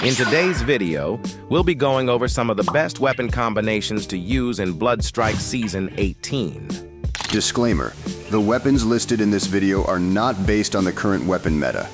In today's video, we'll be going over some of the best weapon combinations to use in Bloodstrike Season 18. Disclaimer: the weapons listed in this video are not based on the current weapon meta.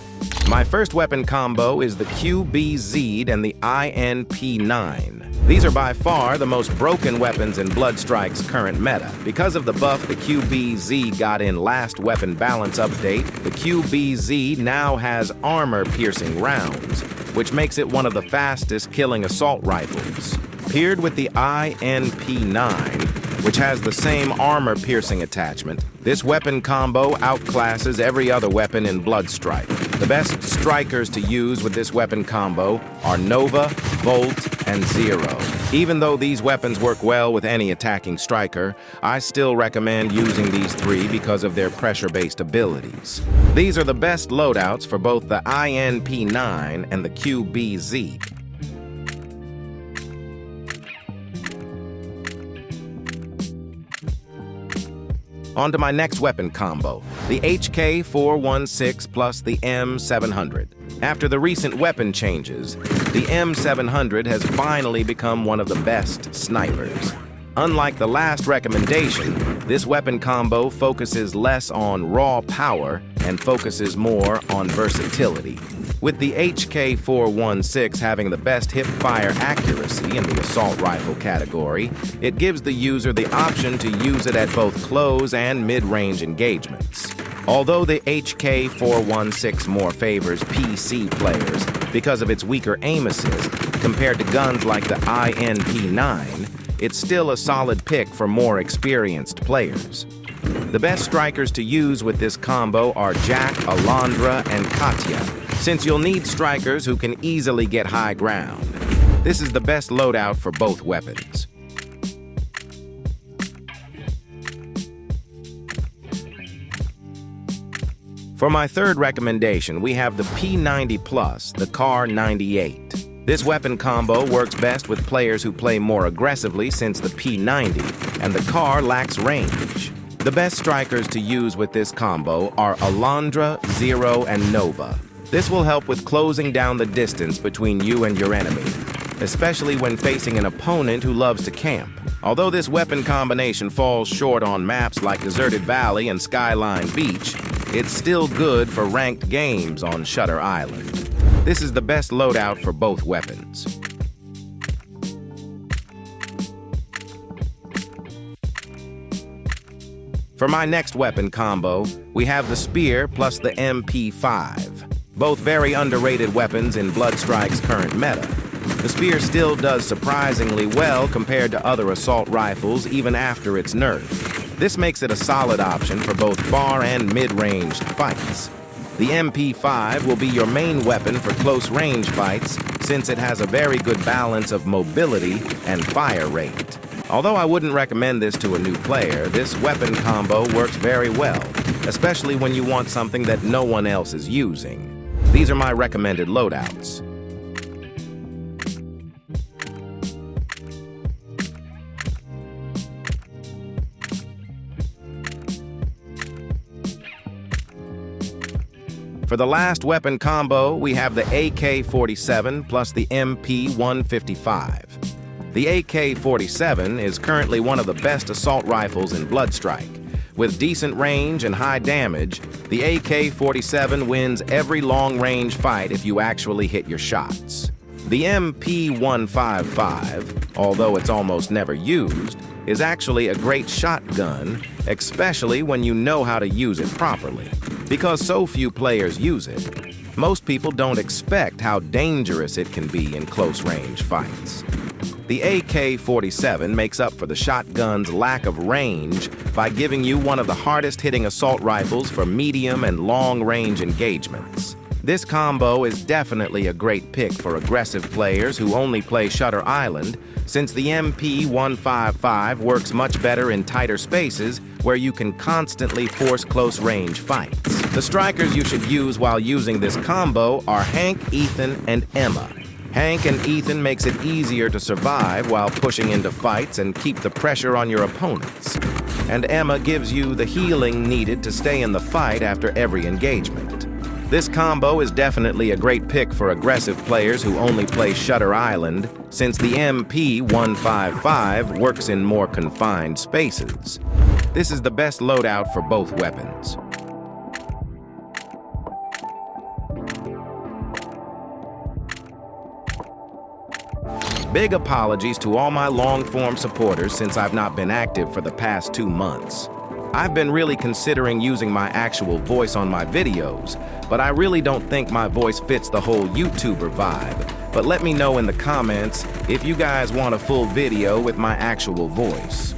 My first weapon combo is the QBZ and the INP9. These are by far the most broken weapons in Bloodstrike's current meta. Because of the buff the QBZ got in last weapon balance update, the QBZ now has armor-piercing rounds, which makes it one of the fastest killing assault rifles. Paired with the INP9, which has the same armor-piercing attachment, this weapon combo outclasses every other weapon in Bloodstrike. The best strikers to use with this weapon combo are Nova, Volt, and Zero. Even though these weapons work well with any attacking striker, I still recommend using these three because of their pressure-based abilities. These are the best loadouts for both the INP9 and the QBZ. On to my next weapon combo, the HK416 plus the M700. After the recent weapon changes, the M700 has finally become one of the best snipers. Unlike the last recommendation, this weapon combo focuses less on raw power and focuses more on versatility. With the HK416 having the best hip-fire accuracy in the assault rifle category, it gives the user the option to use it at both close and mid-range engagements. Although the HK416 more favors PC players because of its weaker aim assist compared to guns like the INP9, it's still a solid pick for more experienced players. The best strikers to use with this combo are Jack, Alondra, and Katya, since you'll need strikers who can easily get high ground. This is the best loadout for both weapons. For my third recommendation, we have the P90 plus the Kar98. This weapon combo works best with players who play more aggressively since the P90 and the Kar lacks range. The best strikers to use with this combo are Alondra, Zero, and Nova. This will help with closing down the distance between you and your enemy, especially when facing an opponent who loves to camp. Although this weapon combination falls short on maps like Deserted Valley and Skyline Beach, it's still good for ranked games on Shutter Island. This is the best loadout for both weapons. For my next weapon combo, we have the Spear plus the MP5. Both very underrated weapons in Bloodstrike's current meta. The Spear still does surprisingly well compared to other assault rifles even after its nerf. This makes it a solid option for both far and mid-range fights. The MP5 will be your main weapon for close-range fights since it has a very good balance of mobility and fire rate. Although I wouldn't recommend this to a new player, this weapon combo works very well, especially when you want something that no one else is using. These are my recommended loadouts. For the last weapon combo, we have the AK47 plus the MP155. The AK47 is currently one of the best assault rifles in Bloodstrike. With decent range and high damage, the AK47 wins every long-range fight if you actually hit your shots. The MP155, although it's almost never used, is actually a great shotgun, especially when you know how to use it properly. Because so few players use it, most people don't expect how dangerous it can be in close-range fights. The AK-47 makes up for the shotgun's lack of range by giving you one of the hardest-hitting assault rifles for medium and long-range engagements. This combo is definitely a great pick for aggressive players who only play Shutter Island, since the MP155 works much better in tighter spaces where you can constantly force close-range fights. The strikers you should use while using this combo are Hank, Ethan, and Emma. Hank and Ethan makes it easier to survive while pushing into fights and keep the pressure on your opponents. And Emma gives you the healing needed to stay in the fight after every engagement. This combo is definitely a great pick for aggressive players who only play Shutter Island, since the MP155 works in more confined spaces. This is the best loadout for both weapons. Big apologies to all my long-form supporters since I've not been active for the past 2 months. I've been really considering using my actual voice on my videos, but I really don't think my voice fits the whole YouTuber vibe. But let me know in the comments if you guys want a full video with my actual voice.